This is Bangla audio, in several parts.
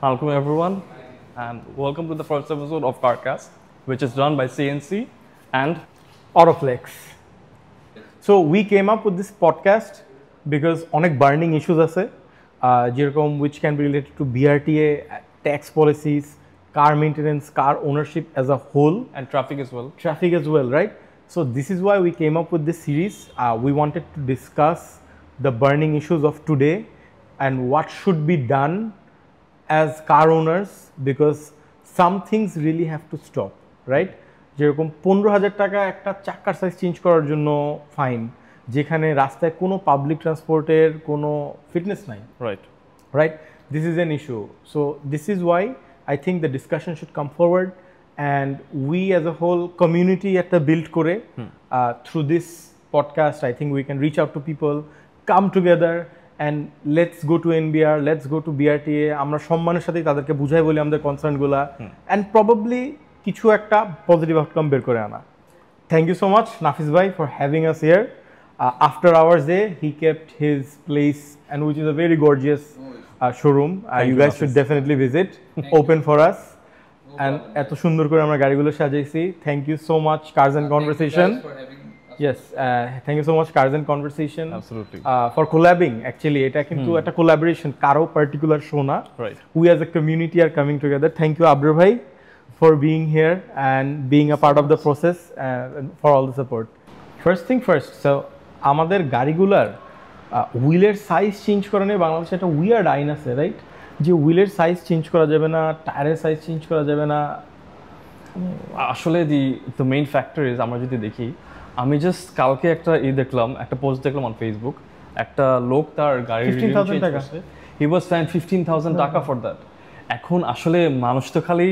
Welcome everyone, and welcome to the first episode of Carcast, which is run by CNC and Autoflex. So we came up with this podcast because অনেক burning issues আছে যেরকম which can be related to BRTA, tax policies, car maintenance, car ownership as a whole, and traffic as well. Traffic as well, right? So this is why we came up with this series. We wanted to discuss the burning issues of today and what should be done as car owners, because some things really have to stop, right? যেরকম 15,000 টাকা একটা চাকার সাইজ চেঞ্জ করার জন্য ফাইন, যেখানে রাস্তায় কোনো পাবলিক ট্রান্সপোর্টের কোনো ফিটনেস নাই, right? This is an issue. So this is why I think the discussion should come forward, and we as a whole community একটা build করে through this podcast I think we can reach out to people, come together and let's go to NBR, let's go to BRTA, আমরা সম্মানের সাথে তাদেরকে বুঝাই বলি আমাদের কনসার্নগুলা, and probably কিছু একটা পজিটিভ আউটকাম বের করে আনা। Thank you so much Nafiz bhai for having us here. After hours day he kept his place, and which is a very gorgeous showroom. You guys should definitely visit. Open for us. And এত সুন্দর করে আমরা গাড়িগুলো সাজাইছি। Thank you so much Cars and Conversation. Thank you guys for having us. Yes, thank you so much Cars and Conversation. Absolutely. For collabing. Actually এটা কিন্তু একটা collaboration, কারো particular show না. Right. We as a community are coming together. Thank you Abrar bhai for being here and being a part of the process, and for all the support. First thing first, so আমাদের গাড়িগুলার হুইলের সাইজ চেঞ্জ করা নিয়ে বাংলাদেশে একটা উইয়ার্ড আইন আছে, রাইট? যে হুইলের সাইজ চেঞ্জ করা যাবে না, টায়ারের সাইজ চেঞ্জ করা যাবে না। আসলে the main factor is আমরা যদি দেখি, আমি জাস্ট কালকে একটা দেখলাম, একটা পোস্ট দেখলাম অন ফেসবুক, একটা লোক তার গাড়ির 15,000 টাকা, he was paying 15,000 টাকা for that. এখন আসলে মানুষ তো খালি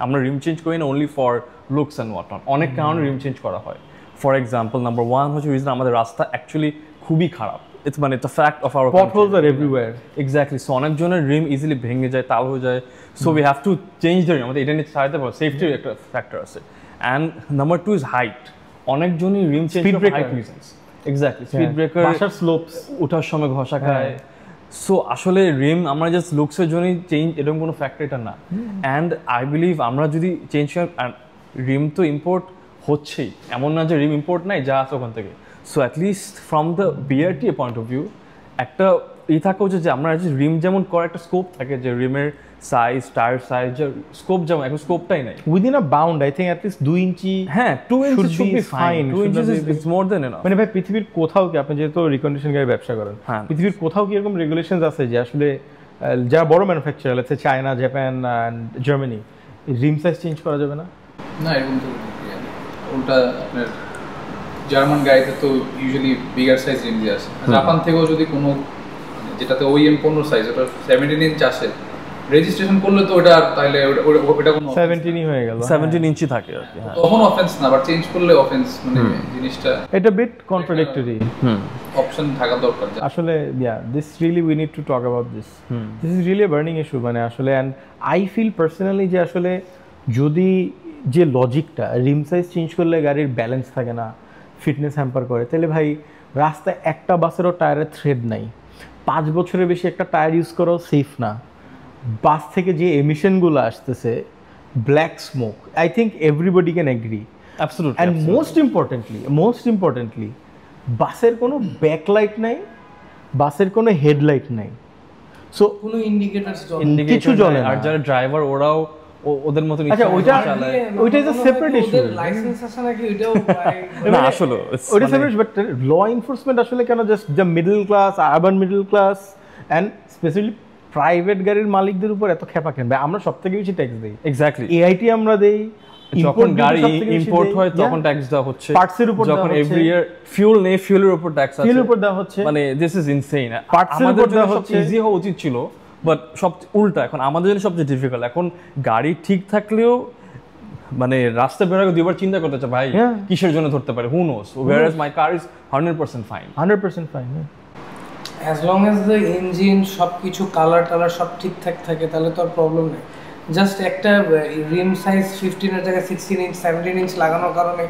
আমরা রিম চেঞ্জ করি না only for looks and what not, অনেক কারণে রিম চেঞ্জ করা হয়। ফর এক্সাম্পল নাম্বার 1 হচ্ছে রিজন আমাদের রাস্তা অ্যাকচুয়ালি খুবই খারাপ। It's a fact of our potholes are everywhere. Exactly. So অনেকজনের রিম ইজিলি ভেঙে যায়, তাল হয়ে যায়। So we have to change the rim. আমাদের এটা নিয়ে চাইতে পারবো, সেফটির একটা ফ্যাক্টর আছে। And number 2 is height. অনেকজনই রিম চেঞ্জ করে height reasons. Exactly. Speed breaker, বাসার স্লোপস ওঠার সময় ঘষা খায়। সো আসলে রিম আমরা জাস্ট লুকসের জন্যই চেঞ্জ, এরকম কোনো ফ্যাক্টর এটা না। অ্যান্ড আই বিলিভ আমরা যদি চেঞ্জ করি, রিম তো ইম্পোর্ট হচ্ছেই, এমন না যে রিম ইম্পোর্ট নাই, যা আছে ওখান থেকে। So at least from the BRTA point of view একটা থাকা উচিত যে আমরা রিম যেমন করার একটা স্কোপ থাকে, যে রিমের সাইজ, টায়ার সাইজ, স্কোপ যেমন, এখন স্কোপটাই নাই। Within a bound I think at least 2 inch, হ্যাঁ 2 inch should be fine. 2 inches is more than enough. মানে ভাই পৃথিবীর কোথাও কি, আপনি যেহেতু রিকন্ডিশন গাড়ি ব্যবসা করেন, পৃথিবীর কোথাও কি এরকম রেগুলেশনস আছে যে আসলে যারা বড় ম্যানুফ্যাকচারার আছে, China, Japan and Germany, Rim size change করা যাবে না? না, এরকম তো উল্টা আপনার জার্মান গাড়িতে তো ইউজুয়ালি বিগার সাইজ রিম দিয়ে আসে। জাপান থেকেও যদি কোনো যেটাতে OEM 15 সাইজ, ওটা 17 ইঞ্চ আসে, রেজিস্ট্রেশন করলে তো ওটা তাহলে ওটা কোনো 17ই হয়ে গেল, 17 ইঞ্চি থাকে আর কি। তখন অফেন্স না, বাট চেঞ্জ করলে অফেন্স, মানে জিনিসটা এটা বিট কন্ট্রাডিক্টরি। অপশন থাকা দরকার আসলে। This really we need to talk about this is really a burning issue. মানে আসলে অ্যান্ড আই ফিল পার্সোনালি যে আসলে যদি যে লজিকটা রিম সাইজ চেঞ্জ করলে গাড়ির ব্যালেন্স থাকে না, ফিটনেস হ্যাম্পার করে, তাহলে ভাই রাস্তায় একটা বাসেরও টায়ারের থ্রেড নাই, 5 বছরের বেশি একটা টায়ার ইউজ করাও সেফ না। বাস থেকে যে এমিশনগুলো আসতেছে, black smoke, I think everybody can agree. Absolutely. And most importantly বাসের কোনো ব্যাকলাইট নাই, বাসের কোনো হেডলাইট নাই, সো কোনো ইন্ডিকেটরস কিছু জ্বলে না। আর যারা ড্রাইভার ওরাও ওদের মতো আচ্ছা, ওইটা is a separate issue. Licence আছে নাকি ওইটাও না আসলে ওইটা সেপারেট, বাট ল এনফোর্সমেন্ট আসলে কেন just the middle class, urban middle class and specially private গাড়ির মালিকদের উপর এত খেপা কেন? আমরা সব থেকে বেশি ট্যাক্স দিই। এক্স্যাক্টলি। এআইটি আমরা দেই, যখন গাড়ি ইম্পোর্ট হয় তখন ট্যাক্স দেওয়া হচ্ছে, পার্টসের উপর যখন এভরি ইয়ার ফিউল নেই, ফুয়েলের উপর ট্যাক্স আছে, ফুয়েলের উপর দেওয়া হচ্ছে। মানে দিস ইজ ইনসেইন। পার্টসের উপর দেওয়া হচ্ছে, ইজি হওয়া উচিত ছিল, বাট সব উল্টা। এখন আমাদের জন্য সবচেয়ে ডিফিকাল্ট। এখন গাড়ি ঠিক থাকলেও মানে রাস্তা বেরোয় দুইবার চিন্তা করতে চাই, ভাই কিসের জন্য ধরতে পারে, হু নোস, whereas my car is 100% fine. 100% fine. as long as the engine সবকিছু কালার টালার সব ঠিকঠাক থাকে, তাহলে তো আর প্রবলেম নেই। জাস্ট একটা রিম সাইজ 15 এর জায়গায় 16 ইঞ্চ 17 ইঞ্চ লাগানোর কারণে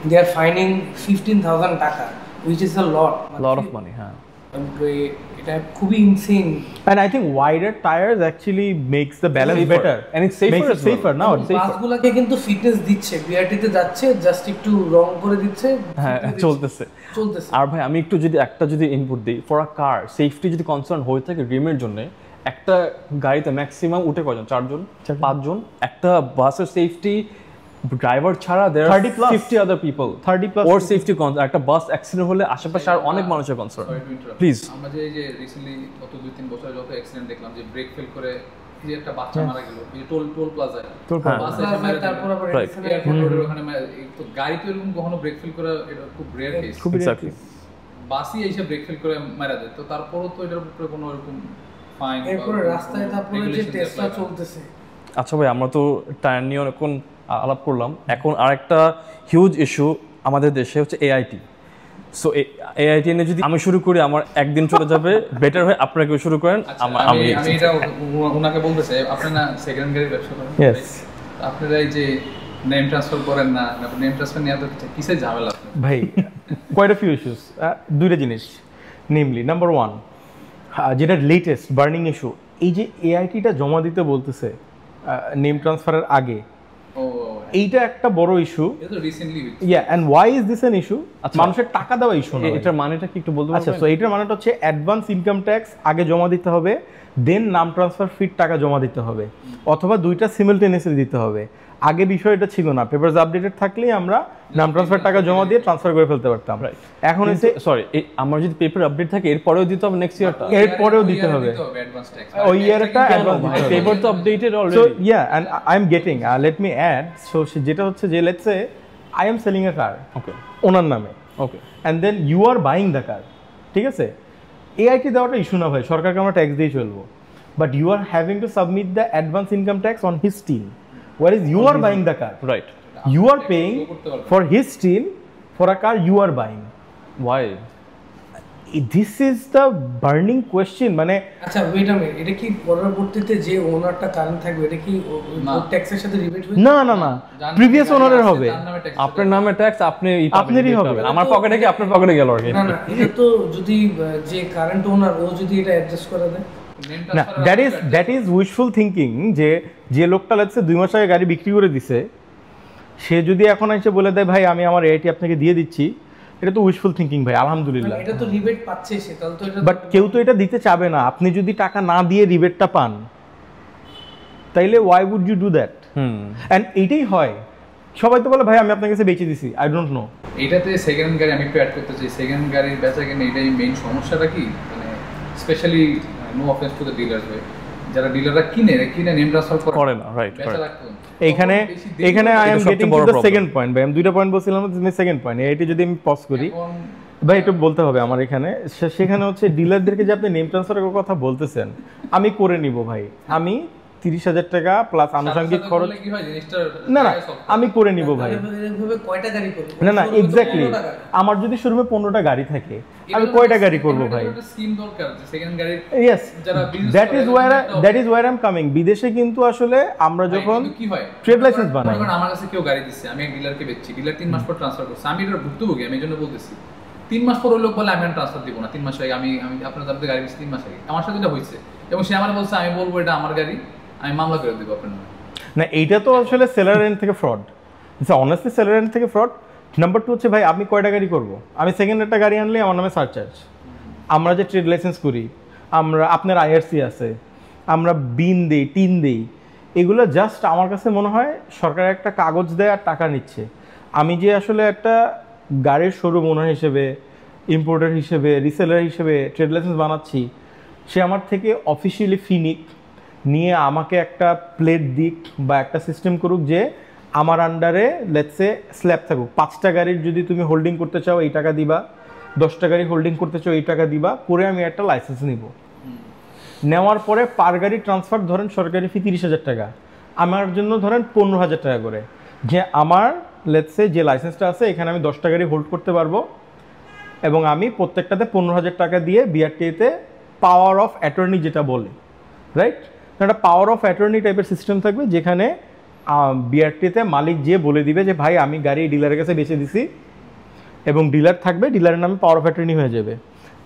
they are fining 15,000 টাকা, which is a lot of money. হ্যাঁ, এটা খুবই insane. And I think wider tires actually makes the balance Safer. better. And it's safer Makes it as well. safer now. It's safer. বাসগুলোকে কিন্তু ফিটনেস দিচ্ছে, বিআরটিতে যাচ্ছে জাস্ট একটু রং করে দিচ্ছে, হ্যাঁ fitness চলতেছে। চলতেছে। আর ভাই আমি একটু যদি ইনপুট দিই, ফর আ কার সেফটি যদি কনসার্ন হয়ে থাকে রিমের জন্য, একটা গাড়িতে ম্যাক্সিমাম উঠে কয়জন? 4 জন 5 জন। একটা বাসের সেফটি ড্রাইভার ছাড়া দেয়ার 30 plus 50 আদার পিপল 30 plus ওর সেফটি কনসার্ন। একটা বাস অ্যাক্সিডেন্ট হলে আশেপাশে আর অনেক মানুষের concern. Sorry to interrupt. Please. আমরা যে এই যে রিসেন্টলি গত 2-3 বছরে যত অ্যাক্সিডেন্ট দেখলাম, যে ব্রেক ফেল করে এই যে একটা বাচ্চা মারা গেল, এই টোল প্লাজায় Toll plaza. বাসে এসে মেরে দিল। তারপর আবার Right. এডিসনের এয়ারপোর্ট রোডের ওখানে তো গাড়ি তো এরকম কখনো ব্রেক ফেল করে, এটা খুব রেয়ার কেস। খুবই Exactly. বাসই এসে ব্রেক ফেল করে মারা দেয়, তো তারপরও তো এটার উপরে কোনো এরকম ফাইন এরপরে রাস্তায় তারপরে যে টেস্টটা চলতেছে। আচ্ছা ভাই, আমরা তো টায়ার নিয়ে অনেকক্ষণ আলাপ করলাম। এখন আরেকটা হিউজ ইস্যু আমাদের দেশে হচ্ছে এআইটি। সো এআইটি নিয়ে যদি আমি শুরু করি, আমার একদিন চলে যাবে। বেটার হয় আপনারা কেউ শুরু করেন। আমি এটা ওনাকে বলতে চাই, আপনি না সেকেন্ড গাড়ি ব্যবসা করেন, Yes. আপনারা এই যে নেম ট্রান্সফার করেন না, নেম ট্রান্সফার নিয়ে তো কিসের ঝামেলা? ভাই quite a few issues. দুইটা জিনিস, নেমলি নাম্বার 1 যেটা লেটেস্ট বার্নিং ইস্যু, এই যে এআইটিটা জমা দিতে বলতেছে নেম ট্রান্সফারের আগে, ও এইটা একটা বড় ইস্যু। এটা তো রিসেন্টলি হয়েছে। Yeah and why is this an issue? আচ্ছা। মানুষের টাকা দেওয়া ইস্যু না। এটার মানেটা কি একটু বলতে আচ্ছা, পারবেন? সো এইটার মানেটা হচ্ছে অ্যাডভান্স ইনকাম ট্যাক্স আগে জমা দিতে হবে, দেন নাম ট্রান্সফার ফির টাকা জমা দিতে হবে, অথবা দুইটা সিমিলটেনিয়াসলি দিতে হবে। আগে বিষয় এটা ছিল না, পেপারস আপডেটেড থাকলেই আমরা নাম ট্রান্সফার টাকা জমা দিয়ে ট্রান্সফার করে ফেলতে পারতাম। এখন এসে সরি, আমার যদি পেপার আপডেট থাকে এরপরেও দিতে হবে নেক্সট ইয়ারটা? এরপরেও দিতে হবে অ্যাডভান্স ট্যাক্স। ওই ইয়ারটা অ্যাডভান্স দিতে হবে। পেপার তো updated So already. yeah, and I'm getting let me add, so যেটা হচ্ছে যে let's say I am selling a car ওকে ওনার নামে, ওকে and then you are buying the car, ঠিক আছে? এআইটি দেওয়াটা ইস্যু না ভাই, সরকারকে আমরা ট্যাক্স দিয়ে চলবো, but you are having to submit the advance income tax on his tin, whereas you are buying the car, right. you are paying for his tin for a car you are buying. Why? This is the burning question, মানে আচ্ছা ওয়েট আ মিনিট, এটা কি পরবর্তীতে যে ওনারটা কারেন্ট থাকবে এটা কি না। ট্যাক্সের সাথে রিবেট হবে? না না না, প্রিভিয়াস ওনারের হবে, আপনার নামে ট্যাক্স আপনি আপনারই হবে। আমার পকেটে কি আপনার পকেটে গেল আর কি? না না, এটা তো যদি যে কারেন্ট ওনার ও যদি এটা অ্যাডজাস্ট করে দেয়। না, দ্যাট ইজ উইশফুল থিঙ্কিং। যে লোকটা লাগছে 2 মাস আগে গাড়ি বিক্রি করে দিছে, সে যদি এখন এসে বলে দেয় ভাই আমি আমার এআইটি আপনাকে দিয়ে দিচ্ছি, এটা তো উইশফুল থিঙ্কিং ভাই, আলহামদুলিল্লাহ। এটা তো রিবেট পাচ্ছে সে, তাহলে তো এটা বাট কেউ তো এটা দিতে চাবে না। আপনি যদি টাকা না দিয়ে রিবেটটা পান, তাইলে why would you do that? And এইটাই হয়, সবাই তো বলে ভাই আমি আপনার কাছে বেচে দিছি, আই ডোন্ট নো। এইটাতে সেকেন্ড গাড়ি আমি একটু অ্যাড করতে চাই। সেকেন্ড গাড়ির বেচা কেনা এটাই মেইন সমস্যাটা কি, মানে specially no offence to the dealers ভাই, যারা ডিলাররা কিনে নেম ট্রান্সফার করে না, রাইট বেচা রাইট। রাখতে এখানে I am getting to the second point ভাই। আমি দুইটা পয়েন্ট বলছিলাম, সেকেন্ড পয়েন্ট এআইটি যদি আমি পজ করি এখন ভাই, একটু বলতে হবে আমার এখানে। সেখানে হচ্ছে ডিলারদেরকে যে আপনি নেম ট্রান্সফারের কথা বলতেছেন, আমি করে নিব ভাই, আমি 30,000 টাকা প্লাস আনুষঙ্গিক খরচ, কি হয় জিনিসটা না না আমি করে নিব ভাই। এভাবে কয়টা গাড়ি করবে? না না এক্স্যাক্টলি, আমার যদি শোরুমে 15টা গাড়ি থাকে, আমি কয়টা গাড়ি করব ভাই? স্কিম দরকার যে সেকেন্ড গাড়ি ইয়েস, যারা business that is wire I am coming. বিদেশে কিন্তু আসলে আমরা যখন কি হয় ট্রেড লাইসেন্স বানাই, মনে করেন আমার কাছে কেউ গাড়ি দিচ্ছে, আমি এক ডিলারকে বেচছি, ডিলার 3 মাস পর ট্রান্সফার করছে, আমি এটার ভুক্তভোগী, আমি এই জন্য বলতেছি 3 মাস পর ওই লোক বলে আমি ট্রান্সফার দিব না, 3 মাস আগে আমি আপনার দামতে গাড়ি বেচছি 3 মাস আগে, আমার সাথে এটা হয়েছে, এবং সে আমার বলছে আমি বলবো এটা আমার গাড়ি, আমি মামলা করে দেবো আপনার নামে। না এইটা তো আসলে সেলার এন্ড থেকে ফ্রড, অনেস্টলি সেলার এন্ড থেকে ফ্রড। নাম্বার 2 হচ্ছে ভাই আপনি কয়টা গাড়ি করবো? আমি সেকেন্ড একটা গাড়ি আনলে আমার নামে সারচার্জ। আমরা যে ট্রেড লাইসেন্স করি, আমরা আপনার আইআরসি আছে, আমরা বিন দেই, টিন দেই, এগুলো জাস্ট আমার কাছে মনে হয় সরকার একটা কাগজ দেয় আর টাকা নিচ্ছে। আমি যে আসলে একটা গাড়ির শোরুম ওনার হিসেবে, ইম্পোর্টার হিসেবে, রিসেলার হিসেবে ট্রেড লাইসেন্স বানাচ্ছি, সে আমার থেকে অফিসিয়ালি ফি নিয়ে আমাকে একটা প্লেট দিক বা একটা সিস্টেম করুক যে আমার আন্ডারে লেটসে স্ল্যাব থাকুক, 5টা গাড়ির যদি তুমি হোল্ডিং করতে চাও এই টাকা দিবা, 10টা গাড়ি হোল্ডিং করতে চাও এই টাকা দিবা, করে আমি একটা লাইসেন্স নিব। নেওয়ার পরে পার গাড়ি ট্রান্সফার ধরেন সরকারি ফি 30,000 টাকা, আমার জন্য ধরেন 15,000 টাকা করে, যে আমার লেটসে যে লাইসেন্সটা আছে এখানে আমি 10টা গাড়ি হোল্ড করতে পারবো, এবং আমি প্রত্যেকটাতে 15,000 টাকা দিয়ে বিআরটিএতে পাওয়ার অফ অ্যাটর্নি যেটা বলে, রাইট? একটা পাওয়ার অফ অ্যাটর্নি টাইপের সিস্টেম থাকবে, যেখানে বিআরটিতে মালিক যে বলে দিবে যে ভাই আমি গাড়ি ডিলারের কাছে বেচে দিছি, এবং ডিলার থাকবে, ডিলারের নামে পাওয়ার অফ অ্যাটর্নি হয়ে যাবে।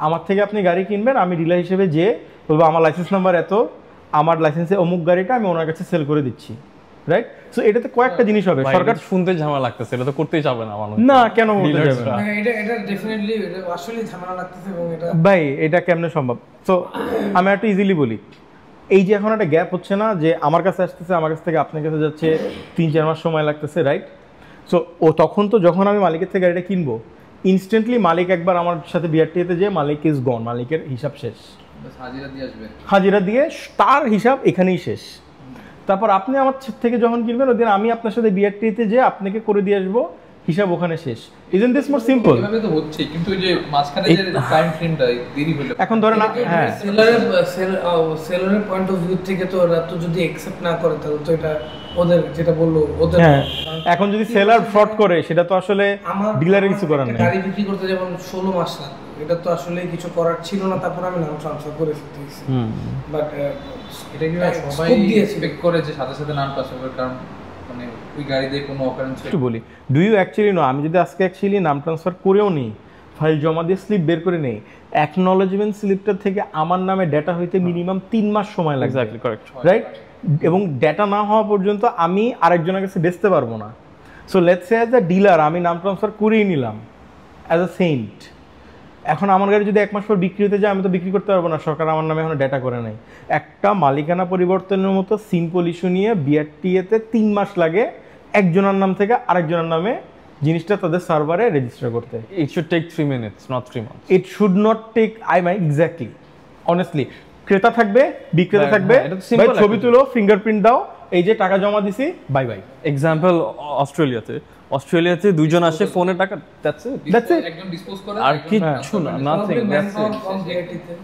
আমার থেকে আপনি গাড়ি কিনবেন, আমি ডিলার হিসেবে যে বলবো আমার লাইসেন্স নাম্বার এত, আমার লাইসেন্সে অমুক গাড়িটা আমি ওনার কাছে সেল করে দিচ্ছি, রাইট? সো এটাতে কয়েকটা জিনিস হবে। সরকার শুনতে ঝামেলা লাগতেছে, এটা তো করতেই যাবে না মানুষ। না, কেন বলতে যাবে না? এটা ডেফিনেটলি আসলে ঝামেলা লাগতেছে এবং এটা ভাই এটা কেমনে সম্ভব? তো আমি একটু ইজিলি বলি, এই যে এখন একটা গ্যাপ হচ্ছে না, যে আমার কাছে আসতেছে, আমার কাছ থেকে আপনার কাছে যাচ্ছে, 3-4 মাস সময় লাগতেছে, রাইট? সো ও তখন তো যখন আমি মালিকের থেকে গাড়িটা কিনবো, ইনস্ট্যান্টলি মালিক একবার আমার সাথে বিআরটিতে যে মালিক ইজ গন, মালিকের হিসাব শেষ, হাজিরা দিয়ে তার হিসাব এখানেই শেষ। তারপর আপনি আমার থেকে যখন কিনবেন ওদিন আমি আপনার সাথে বিআরটিতে যে আপনাকে করে দিয়ে আসবো, হিসাব ওখানে শেষ। Isn't this more simple? এভাবে তো হচ্ছে, কিন্তু ওই যে মাঝখানে যে টাইম ফ্রেমটা দেরি হলো, এখন ধরেন হ্যাঁ সেলারের পয়েন্ট অফ ভিউ থেকে তো ওরা তো যদি অ্যাকসেপ্ট না করে তাহলে তো এটা ওদের যেটা বললো ওদের। হ্যাঁ, এখন যদি সেলার ফ্রড করে সেটা তো আসলে ডিলারের কিছু করার নেই। গাড়ি বিক্রি করতে যেমন 16 মাস লাগবে, এটা তো আসলে কিছু করার ছিল না, তারপর আমি নাম ট্রান্সফার করে ফেলতে হয়েছে। বাট এটা কি সবাই এক্সপেক্ট করে যে সাথে সাথে নাম ট্রান্সফার করে, কারণ মানে ওই গাড়িতে কোনো অকারেন্স একটু বলি, ডু ইউ অ্যাকচুয়ালি নো, আমি যদি আজকে অ্যাকচুয়ালি নাম ট্রান্সফার করেও নিই, ফাইল জমা দিয়ে স্লিপ বের করে নেই, অ্যাকনলেজমেন্ট স্লিপটা থেকে আমার নামে ডেটা হইতে মিনিমাম 3 মাস সময় লাগবে, এক্স্যাক্টলি কারেক্ট, রাইট? এবং ডেটা না হওয়া পর্যন্ত আমি আরেকজনের কাছে বেচতে পারবো না। So let's say as a dealer আমি নাম ট্রান্সফার করেই নিলাম অ্যাজ আ সেন্ট, এখন আমার গাড়ি যদি 1 মাস পর বিক্রি হতে যায়, আমি তো বিক্রি করতে পারবো না, সরকার আমার নামে এখনো ডেটা করে নাই। একটা মালিকানা পরিবর্তনের মতো সিম্পল ইস্যু নিয়ে বিআরটিএতে 3 মাস লাগে একজনের নাম থেকে আরেকজনের নামে জিনিসটা তাদের সার্ভারে রেজিস্টার করতে। It should take 3 minutes, not 3 months. It should not take, I my exactly, honestly ক্রেতা থাকবে, বিক্রেতা থাকবে, এটা তো simple ভাই ছবি একটা তুলো, ফিঙ্গারপ্রিন্ট দাও, এই যে টাকা জমা দিছি, বাই বাই। এক্সাম্পল অস্ট্রেলিয়াতে দুইজন আসে, ফোনে টাকা, দ্যাটস ইট, একজন ডিসপোজ করে আর কিছু না, নাথিং, দ্যাটস ইট।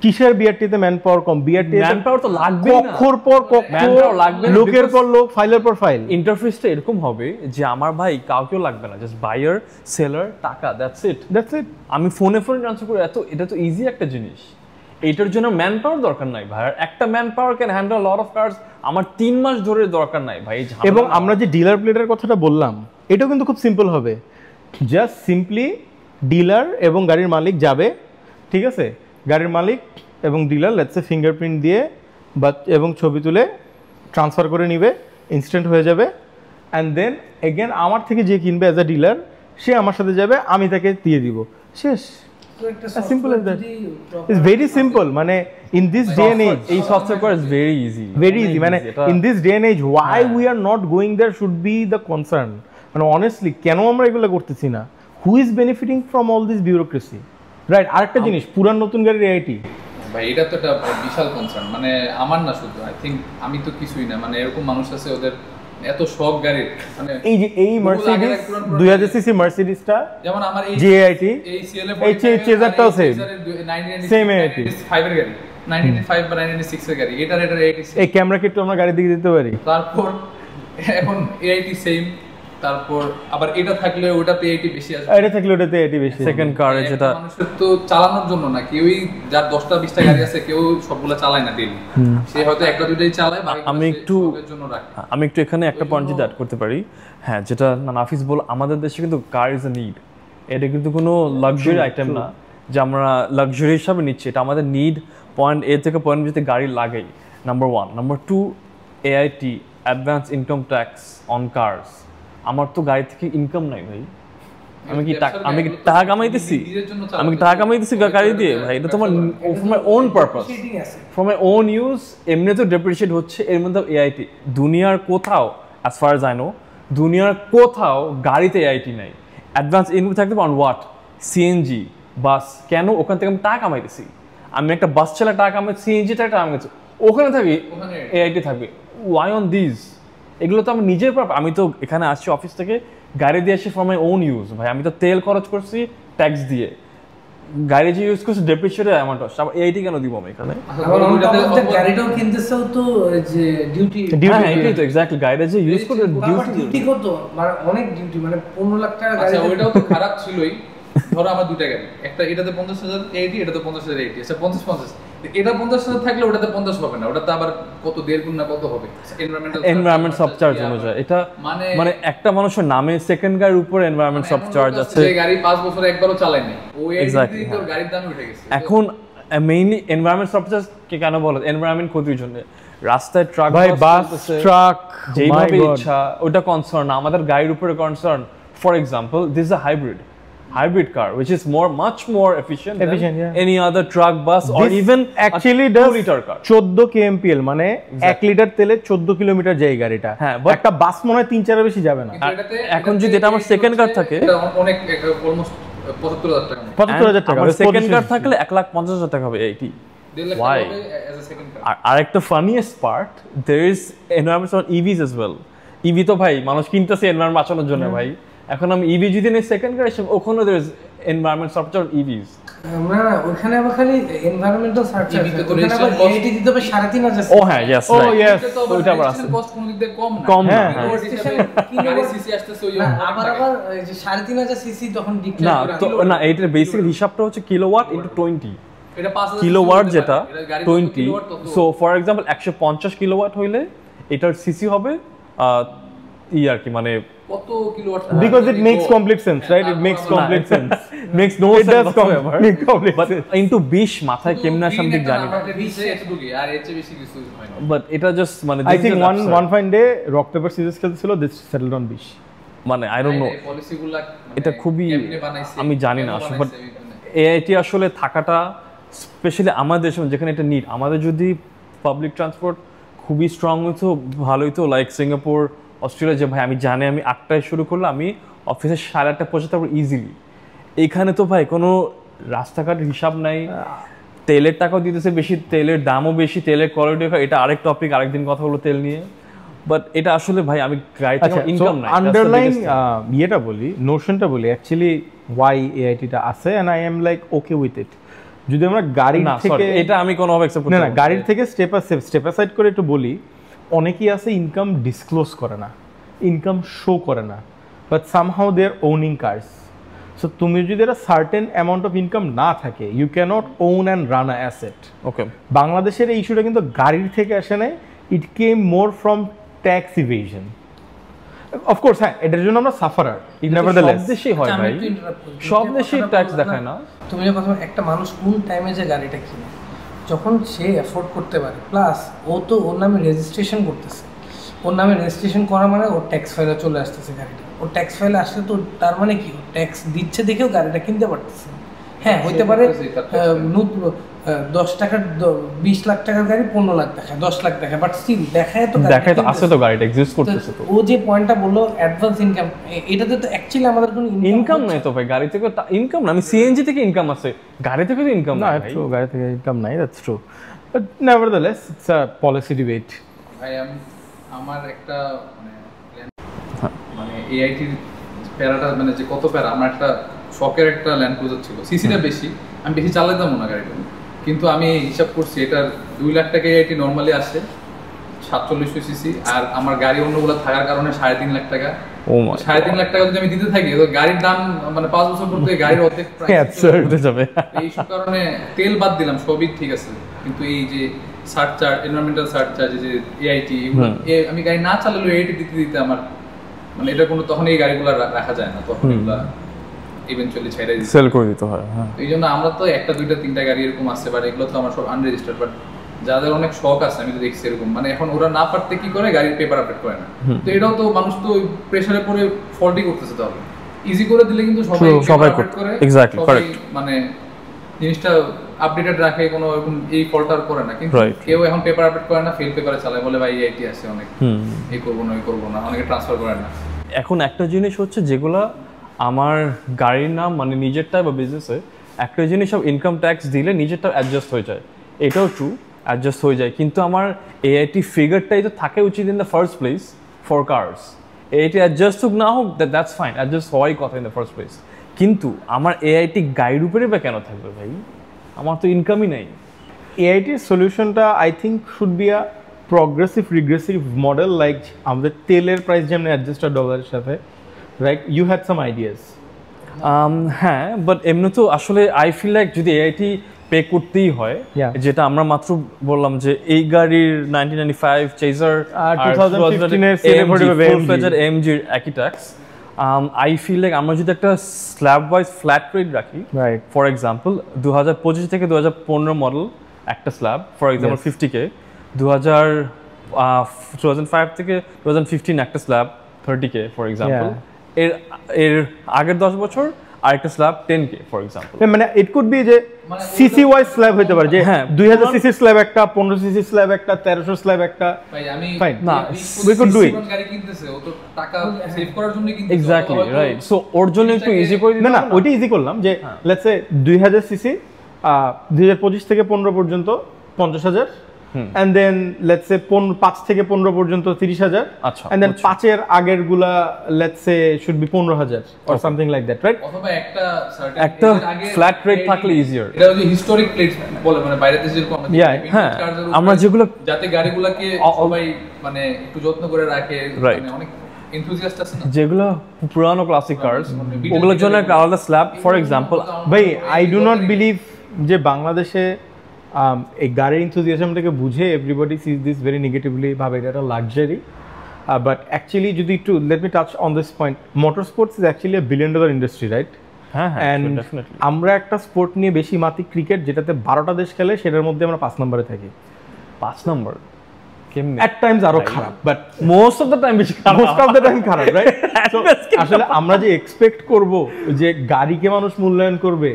কিসের বিআরটিতে ম্যান পাওয়ার কম? বিআরটিতে ম্যান পাওয়ার তো লাগবে না, কক্ষর পর Manpower লাগবে না, লোকের পর লোক, ফাইলের পর ফাইল। ইন্টারফেসটা এরকম হবে যে আমার ভাই কাউকেও লাগবে না, জাস্ট বায়ার সেলার টাকা, দ্যাটস ইট। আমি ফোনে ট্রান্সফার করে, এটা তো ইজি একটা জিনিস, এইটার জন্য ম্যান পাওয়ার দরকার নাই ভাই। একটা man power can handle lot of cars, আমার 3 মাস ধরে দরকার নাই ভাই। এবং আমরা যে ডিলার প্লেটের কথাটা বললাম, এটাও কিন্তু খুব সিম্পল হবে, জাস্ট সিম্পলি ডিলার এবং গাড়ির মালিক যাবে, ঠিক আছে? গাড়ির মালিক এবং ডিলার লেটসে ফিঙ্গারপ্রিন্ট দিয়ে বা এবং ছবি তুলে ট্রান্সফার করে নিবে, ইনস্ট্যান্ট হয়ে যাবে। অ্যান্ড দেন এগেন আমার থেকে যে কিনবে অ্যাজ আ ডিলার, সে আমার সাথে যাবে, আমি তাকে দিয়ে দিব, শেষ। Simple as that, it's very simple. মানে in this day and age এই সফটওয়্যার ইজ ভেরি ইজি, মানে in this day and age why we are not going there should be the concern. মানে অনেস্টলি কেন আমরা এগুলো করতেছি না? Who is benefiting from all this bureaucracy, right? আরেকটা জিনিস, পুরান নতুন গাড়ির এআইটি, ভাই এটা তো একটা বিশাল কনসার্ন। মানে আমার না শুধু, আই থিঙ্ক আমি তো কিছুই না, মানে এরকম মানুষ আছে ওদের এত শখ গাড়ির, মানে এই যে এই মার্সিডিজ 2000 সিসি মার্সিডিজটা, যেমন আমার এই জিআইটি, এই সিএলএ এই চেজারটাও সেম এআইটি, 5 এর গাড়ি, 1995 বা 1996 এর গাড়ি, এটার 86। এই ক্যামেরা কিট আমরা গাড়ি দিকে দিতে পারি। তারপর এখন এআইটি সেম, তারপর আবার এটা থাকলে ওটাতে এআইটি বেশি আসবে, এটা থাকলে ওটাতে এআইটি বেশি। সেকেন্ড কারে যেটা মানুষের তো চালানোর জন্য না, কেউই যার 10টা 20টা গাড়ি আছে কেউ সবগুলা চালায় না ডেইলি, সে হয়তো একটা দুইটাই চালায়, আমি একটু এখানে একটা পয়েন্ট যদি অ্যাড করতে পারি, হ্যাঁ, যেটা নাফিস বল, আমাদের দেশে কিন্তু কার ইজ আ নিড, এটা কিন্তু কোনো লাক্সারি আইটেম না যে আমরা লাক্সারি হিসাবে নিচ্ছি, এটা আমাদের নিড। পয়েন্ট এ থেকে পয়েন্ট বিতে গাড়ি লাগাই, number 1। Number 2, AIT, advance income tax on cars. আমার তো গাড়ি থেকে ইনকাম নাই ভাই, আমি কি টাকা কামাইতেছি? গাড়ি দিয়ে ভাই? এটা তোমার for my own purpose, for my own use, এমনি তো ডেপ্রিসিয়েট হচ্ছে, এর মধ্যে এআইটি। দুনিয়ার কোথাও, as far age I know, দুনিয়ার কোথাও গাড়িতে এআইটি নাই। অ্যাডভান্স ইনকাম থাকতে অন হোয়াট? সিএনজি, বাস। কেন? ওখান থেকে আমি টাকা কামাইতেছি, আমি একটা বাস চালা টাকা কামাই, সিএনজি টাকা কামাইছি, ওখানে থাকি এআইটি থাকবে। Why on this? এগুলো তো আমি নিজের আমি তো এখানে আসছি অফিস থেকে, গাড়ি দিয়ে আসছি ফর মাই ওন ইউজ ভাই। আমি তো তেল খরচ করছি ট্যাক্স দিয়ে, গাড়ি যে ইউজ করছি ডেপ্রিসিয়েটেড অ্যামাউন্ট আসছে, আবার এইটি কেন দিব আমি এখানে? গাড়িটাও কিনতেছেও তো যে ডিউটি, হ্যাঁ এটাই তো এক্স্যাক্টলি, গাড়ি যে ইউজ করে ডিউটি কত, মানে অনেক ডিউটি, মানে 15 লাখ টাকা গাড়ি। আচ্ছা ওইটাও তো খারাপ ছিলই। ধরো আমার দুইটা গাড়ি, একটা এটাতে 50,000 80, এটাতে 50,000 80, আচ্ছা 50-50 এটা 50 হাজার থাকলে ওটাতে 50 হবে না, ওটাতে আবার কত 1.5 গুণ না কত হবে এনভায়রনমেন্ট সাবচার্জ অনুযায়ী। এটা মানে একটা মানুষের নামে সেকেন্ড গাড়ির উপরে এনভায়রনমেন্ট সাবচার্জ আছে, যে গাড়ি 5 বছর একবারও চালায় নাই, ওই এক্স্যাক্টলি তোর গাড়ির দাম উঠে গেছে। এখন মেইনলি এনভায়রনমেন্ট সাবচার্জ কে কেন বলে? এনভায়রনমেন্ট ক্ষতির জন্য। রাস্তায় ট্রাক, ভাই বাস ট্রাক যেভাবে ইচ্ছা ওটা কনসার্ন, আমাদের গাড়ির উপরে concern. For example, this is a hybrid car which is much more efficient than yeah. any other truck, bus or even actually a 2 liter car 14 kmpl মানে 1 লিটার তেলে 14 কিলোমিটার যায় গাড়িটা। হ্যাঁ, একটা বাস মনে হয় 3-4 বেশি যাবে না। এখন যদি এটা আমার সেকেন্ড কার থাকে, এটা অনেক অলমোস্ট 75000 টাকা, 75000 টাকা। আমার সেকেন্ড কার থাকলে 1,50,000 টাকা হবে। এইটি why আরেকটা funniest part, there is environment on EVs as well. EV তো ভাই মানুষ কিনতেছে এনভায়রনমেন্ট বাঁচানোর জন্য ভাই। এখন আমি ইভি যদি নেই সেকেন্ড গাড়ি, ওখানে there is environment সাবচার্জ EVs। না ওখানে আবার খালি এনভায়রনমেন্টাল সাবচার্জ, ওখানে আবার এআইটি দিতে হবে 3,500। ও হ্যাঁ, ইয়েস ইয়েস, ওইটা আবার আছে, কস্ট কোন দিক দিয়ে কম না, কম না। গাড়ি সিসি আসতেছে ওই আবার এই যে 3,500 সিসি তখন না তো না, এইটার বেসিক হিসাবটা হচ্ছে কিলোওয়াট ইনটু 20। এটা 5000 কিলোওয়াট যেটা 20, সো ফর এক্সাম্পল 150 কিলোওয়াট হইলে এটার সিসি হবে আর কি মানে কত kilowatt, because it makes complete sense, right? It makes complete sense. makes no It sense does whatsoever. make complete But sense. into 20 মাথায় কেমনে সামথিং জানি না, আর এর চেয়ে বেশি কিছু হয় না। বাট এটা জাস্ট মানে I think one fine day rock paper scissors খেলতেছিল, this settled on 20 মানে আই ডোন্ট নো, পলিসিগুলা এটা খুবই আমি জানি না আসলে। বাট এআইটি আসলে থাকাটা স্পেশালি আমাদের দেশে যেখানে এটা নিড, আমাদের যদি পাবলিক ট্রান্সপোর্ট খুবই স্ট্রং হইতো ভালো হইতো, লাইক সিঙ্গাপুর, অস্ট্রেলিয়া, যে ভাই আমি জানি আমি 8টায় শুরু করলে আমি অফিসে 8:30 পৌঁছাতে পারবো ইজিলি। এইখানে তো ভাই কোনো রাস্তাঘাটের হিসাব নাই, তেলের টাকাও দিতেছে বেশি, তেলের দামও বেশি, তেলের কোয়ালিটিও, এটা আরেক টপিক, আরেকদিন কথা হলো তেল নিয়ে। বাট এটা আসলে ভাই আমি গাড়ি থেকে ইনকাম নাই, আন্ডারলাইন ইয়েটা বলি, নোশনটা বলি অ্যাকচুয়ালি ওয়াই এআইটিটা আছে, and I am like okay with it. যদি আমরা গাড়ি থেকে, এটা আমি কোনোভাবে অ্যাকসেপ্ট করতে না গাড়ির থেকে স্টেপ অ্যাসাইড করে একটু বলি, অনেকেই আছে ইনকাম ডিসক্লোজ করে না, ইনকাম শো করে না, but somehow they are owning cars. So তুমি যদি একটা সার্টেন অ্যামাউন্ট অফ ইনকাম না থাকে, you can't own and run a asset. Okay, বাংলাদেশের এই ইস্যুটা কিন্তু গাড়ির থেকে আসে নাই, it came more from tax evasion. Of course হ্যাঁ, এটার জন্য আমরা সাফারার, নেভারদালেস। সব দেশেই হয় ভাই, সব দেশেই ট্যাক্স দেখায় না। তুমি যে কথা, একটা মানুষ কোন টাইমে যে গাড়িটা কিনে, যখন সে অ্যাফোর্ড করতে পারে, প্লাস ও তো ওর নামে রেজিস্ট্রেশন করতেছে, ওর নামে রেজিস্ট্রেশন করা মানে ওর ট্যাক্স ফাইলে চলে আসতেছে গাড়িটা, ওর ট্যাক্স ফাইলে আসলে তো তার মানে কি ও ট্যাক্স দিচ্ছে দেখেও গাড়িটা কিনতে পারতেছে। হ্যাঁ হইতে পারে 10 টাকার 20 লাখ টাকার গাড়ি 15 লাখ দেখায়, 10 লাখ দেখায়, বাট স্টিল দেখায় তো আছে, তো গাড়িটা এক্সিস্ট করতেছে। তো ও যে পয়েন্টটা বললো অ্যাডভান্স ইনকাম, এটাতে তো অ্যাকচুয়ালি আমাদের কোনো ইনকাম নাই তো ভাই, গাড়ি থেকে ইনকাম না। আমি সিএনজি থেকে ইনকাম আছে, গাড়ি থেকে তো ইনকাম না, ট্রু, গাড়ি থেকে ইনকাম নাই, that's true, but নেভারদালেস it's a policy debate. ভাই আমার একটা মানে এআইটির প্যারাটা মানে যে কত প্যারা, আমার একটা শখের একটা ল্যান্ড ক্রুজার ছিল, সিসিটা বেশি, আমি বেশি চালাতাম না গাড়িটা, কিন্তু আমি হিসাব করছি এটার 2 লাখ টাকা এআইটি নর্মালি আসে 4700 সিসি, আর আমার গাড়ি অন্যগুলো থাকার কারণে 3.5 লাখ টাকা। 3.5 লাখ টাকা যদি আমি দিতে থাকি, তো গাড়ির দাম মানে 5 বছর পর থেকে গাড়ির অর্ধেক প্রাইস যাবে। এই সব কারণে তেল বাদ দিলাম, সবই ঠিক আছে, কিন্তু এই যে সারচার্জ, এনভায়রনমেন্টাল সারচার্জ, যে এআইটি, আমি গাড়ি না চালালেও এআইটি দিতে দিতে আমার মানে এটা কোনো, তখন এই গাড়িগুলো রাখা যায় না, তখন এগুলা ইভেন্চুয়ালি ছেড়ে দিতে সেল করে দিতে হয়। হ্যাঁ, এই জন্য আমরা তো 1টা 2টা 3টা গাড়ি এরকম আছে, বাট এগুলো তো আমার সব আনরেজিস্টার্ড। বাট যাদের অনেক শখ আছে, আমি তো দেখছি এরকম, মানে এখন ওরা না পারতে কি করে, গাড়ির পেপার আপডেট করে না। তো এটাও তো মানুষ তো প্রেসারে পড়ে ফল্টই করতেছে, তাহলে ইজি করে দিলে কিন্তু সবাই আপডেট করে, এক্স্যাক্টলি কারেক্ট, মানে জিনিসটা আপডেটেড রাখে, কোনো এরকম এই ফল্ট আর করে না। কিন্তু কেউ এখন পেপার আপডেট করে না, ফেল পেপারে চালায়, বলে ভাই এআইটি আছে অনেক, এই করবো না, এই করবো না, অনেকে ট্রান্সফার করে না। এখন একটা জিনিস হচ্ছে, যেগুলা আমার গাড়ির নাম মানে নিজেরটা বা বিজনেসে, একটা জিনিস সব ইনকাম ট্যাক্স দিলে নিজেরটা অ্যাডজাস্ট হয়ে যায়, এটাও ট্রু, অ্যাডজাস্ট হয়ে যায়, কিন্তু আমার এআইটি ফিগারটাই তো থাকে উচিত in the first place for cars. AIT adjust হোক না হোক, দ্যাটস ফাইন, অ্যাডজাস্ট হওয়াই কথা ইন দ্য ফার্স্ট প্লেস, কিন্তু আমার এআইটি গাড়ির উপরে বা কেন থাকবে ভাই? আমার তো ইনকামই নেই। এআইটির সলিউশনটা I think should be a progressive regressive model, like আমাদের তেলের প্রাইস যেমন অ্যাডজাস্টার ডলারের সাথে, right? You had some ideas. হ্যাঁ, বাট এমনি তো আসলে আই ফিল লাইক যদি এআইটি পে করতেই হয়, Yeah. যেটা আমরা মাত্র বললাম যে এই গাড়ির 1995 চেজার 2015 এর CL45 AMG একই ট্যাক্স। আই ফিল লাইক আমরা যদি একটা স্ল্যাব ওয়াইজ ফ্ল্যাট রেট রাখি, Right. ফর এক্সাম্পল 2025 থেকে 2015 মডেল একটা স্ল্যাব, ফর এক্সাম্পল 50K, 2005 থেকে 2015 একটা স্ল্যাব 30K ফর এক্সাম্পল, এর আগের 10 বছর আরেকটা স্ল্যাব 10K ফর এক্সাম্পল। মানে ইট কুড বি যে মানে সিসি ওয়াইজ স্ল্যাব হতে পারে, যে হ্যাঁ, 2000 সিসি স্ল্যাব একটা, 1500 সিসি স্ল্যাব একটা, 1300 স্ল্যাব একটা। ভাই আমি Fine. না, we could do it. গাড়ি কিনতেছে, ও তো টাকা সেভ করার জন্য কিনতেছে। Exactly right. সো ওর জন্য একটু ইজি করে দিতে না না, হবে ওইটা ইজি করলাম যে লেটস সে 2000 সিসি 2025 থেকে 15 পর্যন্ত 50,000, and then let's say 5 থেকে 15 পর্যন্ত 30,000, আচ্ছা, and then বুঝছি। 5 এর আগের গুলা let's say should be 15,000 or something like that, right? অথবা একটা একটা flat rate থাকলে easier। এটা হচ্ছে হিস্টোরিক প্লেট বলে, মানে বাইরে দেশে যেরকম আমরা Yeah, দেখি, হ্যাঁ, vintage cars এর আমরা উপরে যেগুলো যাতে গাড়িগুলোকে সবাই মানে একটু যত্ন করে রাখে, Right. মানে অনেক এনথুজিয়াস্ট আছে না। যেগুলো পুরানো ক্লাসিক কার্স, মানে ওগুলোর জন্য একটা আলাদা স্ল্যাব, ফর এক্সাম্পল। ভাই আই ডু নট বিলিভ যে বাংলাদেশে এই গাড়ির ইনথুজিয়াজমটাকে বুঝে everybody sees this very negatively, ভাবে এটা একটা লাক্সারি, বাট অ্যাকচুয়ালি যদি একটু let me touch on this point, motor sports is actually a $1 billion industry, right? হ্যাঁ হ্যাঁ, অ্যান্ড ডেফিনেটলি। আমরা একটা স্পোর্ট নিয়ে বেশি মাতি ক্রিকেট, যেটাতে 12টা দেশ খেলে, সেটার মধ্যে আমরা 5 নম্বরে থাকি। 5 নম্বর কেমনে? অ্যাট টাইমস আরো খারাপ, but most of the time বেশি খারাপ। মোস্ট অফ দ্য টাইম খারাপ, রাইট? আসলে আমরা যে এক্সপেক্ট করব যে গাড়িকে মানুষ মূল্যায়ন করবে,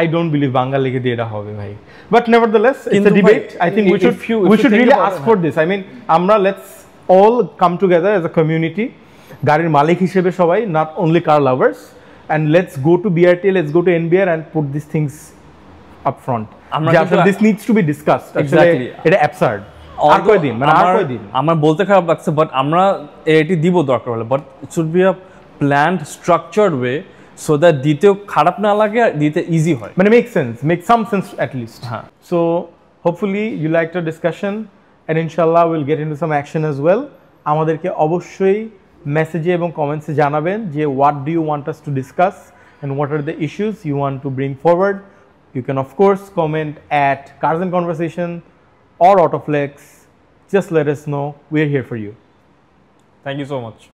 I don't believe বাঙালিকে দিয়ে এটা হবে ভাই। But nevertheless, it's কিন্তু a ভাই, debate. I think we if should you think really about ask it, for this. I mean, আমরা let's all come together as a community, গাড়ির মালিক হিসেবে সবাই, not only car lovers, and let's go to BRT, let's go to NBR and put these things up front. আমরা যে কিন্তু আসলে this needs to be discussed. আসলে Exactly. এটা absurd. আর কয়দিন, মানে আর কয়দিন? আমার বলতে খারাপ লাগছে, বাট আমরা এটি দিব দরকার হলে, but it should be a planned structured way, so that দিতেও খারাপ না লাগে আর দিতে ইজি হয়। মানে make some sense at least. হ্যাঁ। So hopefully you liked our discussion, and inshallah we'll get into some action as well. আমাদেরকে অবশ্যই মেসেজে এবং কমেন্টসে জানাবেন যে what do you want us to discuss and what are the issues you want to bring forward. You can of course comment at Cars and Conversation or Autoflex. Just let us know. We're here for you. Thank you so much.